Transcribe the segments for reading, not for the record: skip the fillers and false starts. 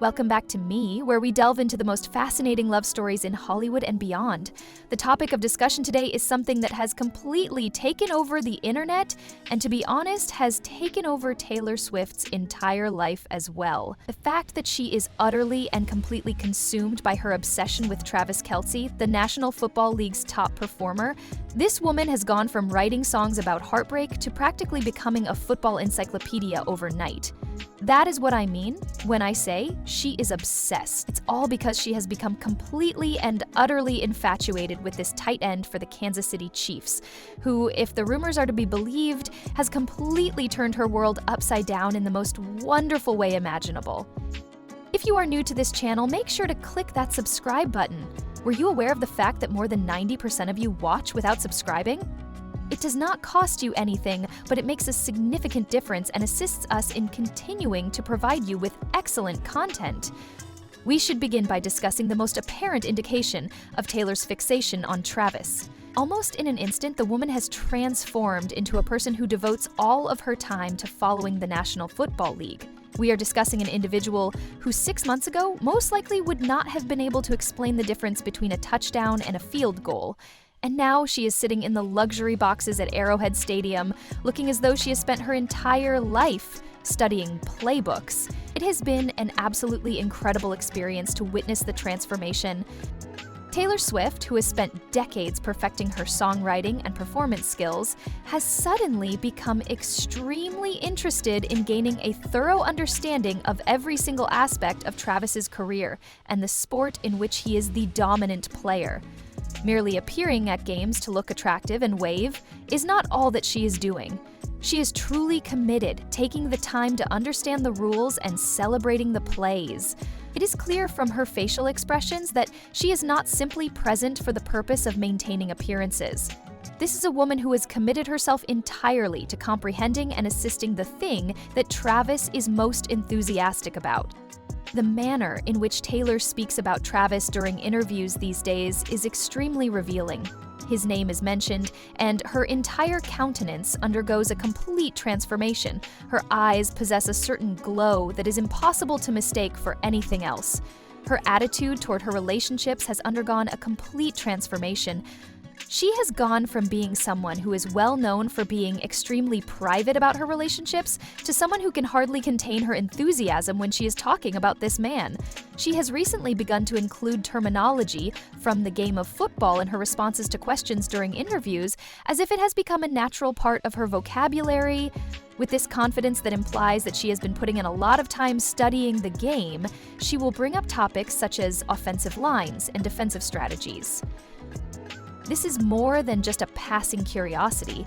Welcome back to Me, where we delve into the most fascinating love stories in Hollywood and beyond. The topic of discussion today is something that has completely taken over the internet, and to be honest, has taken over Taylor Swift's entire life as well. The fact that she is utterly and completely consumed by her obsession with Travis Kelce, the National Football League's top performer. This woman has gone from writing songs about heartbreak to practically becoming a football encyclopedia overnight. That is what I mean when I say she is obsessed. It's all because she has become completely and utterly infatuated with this tight end for the Kansas City Chiefs, who, if the rumors are to be believed, has completely turned her world upside down in the most wonderful way imaginable. If you are new to this channel, make sure to click that subscribe button. Were you aware of the fact that more than 90% of you watch without subscribing? It does not cost you anything, but it makes a significant difference and assists us in continuing to provide you with excellent content. We should begin by discussing the most apparent indication of Taylor's fixation on Travis. Almost in an instant, the woman has transformed into a person who devotes all of her time to following the National Football League. We are discussing an individual who 6 months ago most likely would not have been able to explain the difference between a touchdown and a field goal. And now she is sitting in the luxury boxes at Arrowhead Stadium, looking as though she has spent her entire life studying playbooks. It has been an absolutely incredible experience to witness the transformation. Taylor Swift, who has spent decades perfecting her songwriting and performance skills, has suddenly become extremely interested in gaining a thorough understanding of every single aspect of Travis's career and the sport in which he is the dominant player. Merely appearing at games to look attractive and wave is not all that she is doing. She is truly committed, taking the time to understand the rules and celebrating the plays. It is clear from her facial expressions that she is not simply present for the purpose of maintaining appearances. This is a woman who has committed herself entirely to comprehending and assisting the thing that Travis is most enthusiastic about. The manner in which Taylor speaks about Travis during interviews these days is extremely revealing. His name is mentioned, and her entire countenance undergoes a complete transformation. Her eyes possess a certain glow that is impossible to mistake for anything else. Her attitude toward her relationships has undergone a complete transformation. She has gone from being someone who is well known for being extremely private about her relationships to someone who can hardly contain her enthusiasm when she is talking about this man. She has recently begun to include terminology from the game of football in her responses to questions during interviews, as if it has become a natural part of her vocabulary. With this confidence that implies that she has been putting in a lot of time studying the game, she will bring up topics such as offensive lines and defensive strategies. This is more than just a passing curiosity.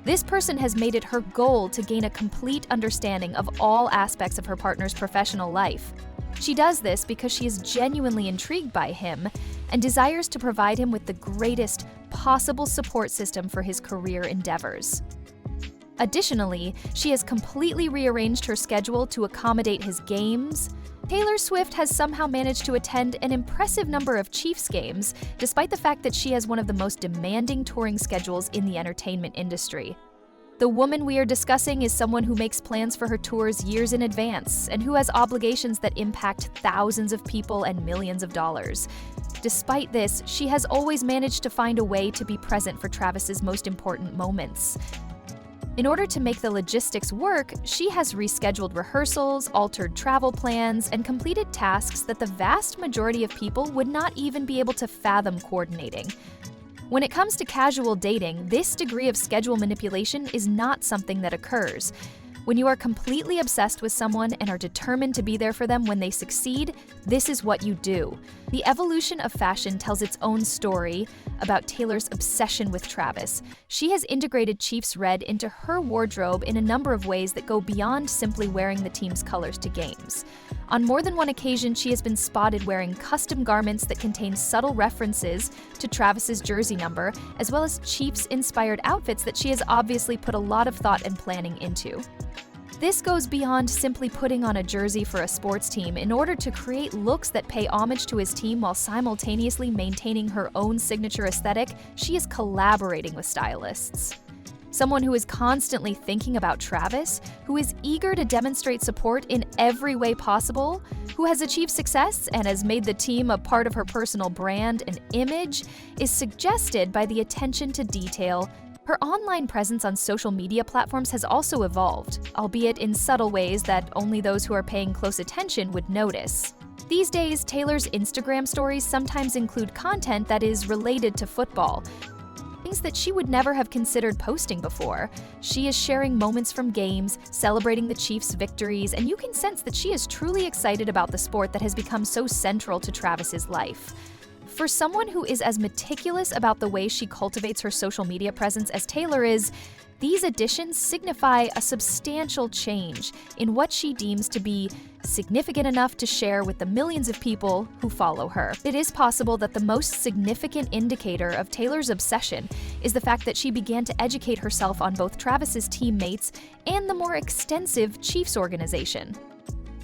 This person has made it her goal to gain a complete understanding of all aspects of her partner's professional life. She does this because she is genuinely intrigued by him and desires to provide him with the greatest possible support system for his career endeavors. Additionally, she has completely rearranged her schedule to accommodate his games. Taylor Swift has somehow managed to attend an impressive number of Chiefs games, despite the fact that she has one of the most demanding touring schedules in the entertainment industry. The woman we are discussing is someone who makes plans for her tours years in advance and who has obligations that impact thousands of people and millions of dollars. Despite this, she has always managed to find a way to be present for Travis's most important moments. In order to make the logistics work, she has rescheduled rehearsals, altered travel plans, and completed tasks that the vast majority of people would not even be able to fathom coordinating. When it comes to casual dating, this degree of schedule manipulation is not something that occurs. When you are completely obsessed with someone and are determined to be there for them when they succeed, this is what you do. The evolution of fashion tells its own story about Taylor's obsession with Travis. She has integrated Chiefs red into her wardrobe in a number of ways that go beyond simply wearing the team's colors to games. On more than one occasion, she has been spotted wearing custom garments that contain subtle references to Travis's jersey number, as well as Chiefs-inspired outfits that she has obviously put a lot of thought and planning into. This goes beyond simply putting on a jersey for a sports team in order to create looks that pay homage to his team while simultaneously maintaining her own signature aesthetic. She is collaborating with stylists. someone who is constantly thinking about Travis, who is eager to demonstrate support in every way possible, who has achieved success and has made the team a part of her personal brand and image, is suggested by the attention to detail. Her online presence on social media platforms has also evolved, albeit in subtle ways that only those who are paying close attention would notice. These days, Taylor's Instagram stories sometimes include content that is related to football, things that she would never have considered posting before. She is sharing moments from games, celebrating the Chiefs' victories, and you can sense that she is truly excited about the sport that has become so central to Travis's life. For someone who is as meticulous about the way she cultivates her social media presence as Taylor is, these additions signify a substantial change in what she deems to be significant enough to share with the millions of people who follow her. It is possible that the most significant indicator of Taylor's obsession is the fact that she began to educate herself on both Travis's teammates and the more extensive Chiefs organization.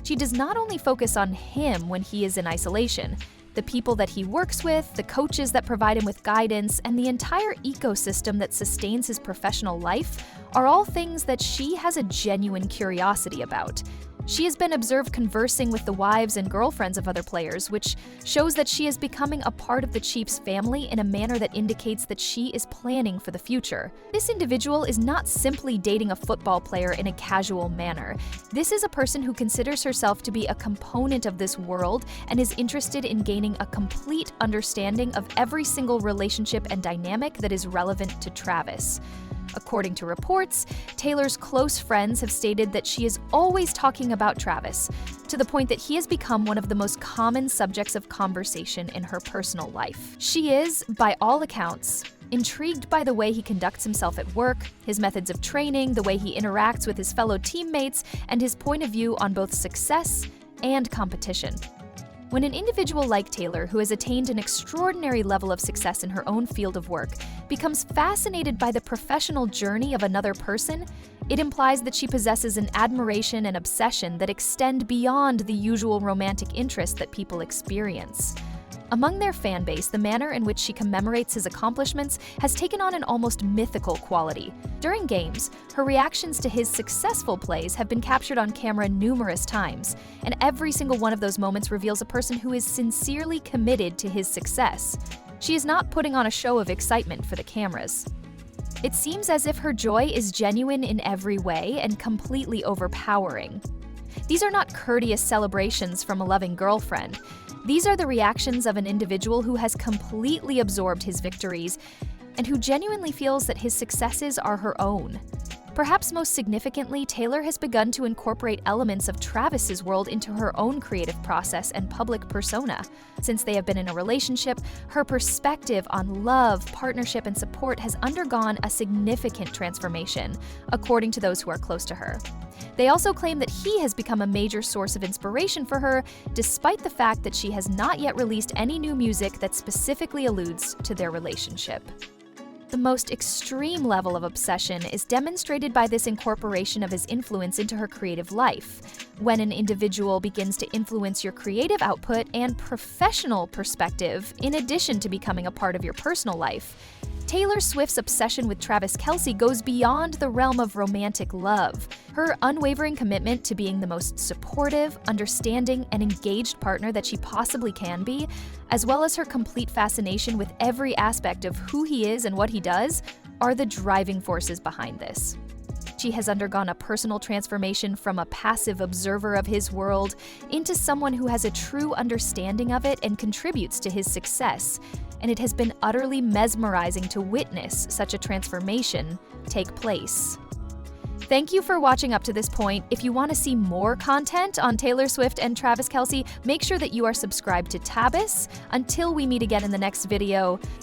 She does not only focus on him when he is in isolation. The people that he works with, the coaches that provide him with guidance, and the entire ecosystem that sustains his professional life are all things that she has a genuine curiosity about. She has been observed conversing with the wives and girlfriends of other players, which shows that she is becoming a part of the Chiefs family in a manner that indicates that she is planning for the future. This individual is not simply dating a football player in a casual manner. This is a person who considers herself to be a component of this world and is interested in gaining a complete understanding of every single relationship and dynamic that is relevant to Travis. According to reports, Taylor's close friends have stated that she is always talking about Travis, to the point that he has become one of the most common subjects of conversation in her personal life. She is, by all accounts, intrigued by the way he conducts himself at work, his methods of training, the way he interacts with his fellow teammates, and his point of view on both success and competition. When an individual like Taylor, who has attained an extraordinary level of success in her own field of work, becomes fascinated by the professional journey of another person, it implies that she possesses an admiration and obsession that extend beyond the usual romantic interest that people experience. Among their fan base, the manner in which she commemorates his accomplishments has taken on an almost mythical quality. During games, her reactions to his successful plays have been captured on camera numerous times, and every single one of those moments reveals a person who is sincerely committed to his success. She is not putting on a show of excitement for the cameras. It seems as if her joy is genuine in every way and completely overpowering. These are not courteous celebrations from a loving girlfriend. These are the reactions of an individual who has completely absorbed his victories and who genuinely feels that his successes are her own. Perhaps most significantly, Taylor has begun to incorporate elements of Travis's world into her own creative process and public persona. Since they have been in a relationship, her perspective on love, partnership, and support has undergone a significant transformation, according to those who are close to her. They also claim that he has become a major source of inspiration for her, despite the fact that she has not yet released any new music that specifically alludes to their relationship. The most extreme level of obsession is demonstrated by this incorporation of his influence into her creative life. When an individual begins to influence your creative output and professional perspective, in addition to becoming a part of your personal life, Taylor Swift's obsession with Travis Kelce goes beyond the realm of romantic love. Her unwavering commitment to being the most supportive, understanding, and engaged partner that she possibly can be, as well as her complete fascination with every aspect of who he is and what he does, are the driving forces behind this. She has undergone a personal transformation from a passive observer of his world into someone who has a true understanding of it and contributes to his success, and it has been utterly mesmerizing to witness such a transformation take place. Thank you for watching up to this point. If you want to see more content on Taylor Swift and Travis Kelce, make sure that you are subscribed to Tabis. Until we meet again in the next video,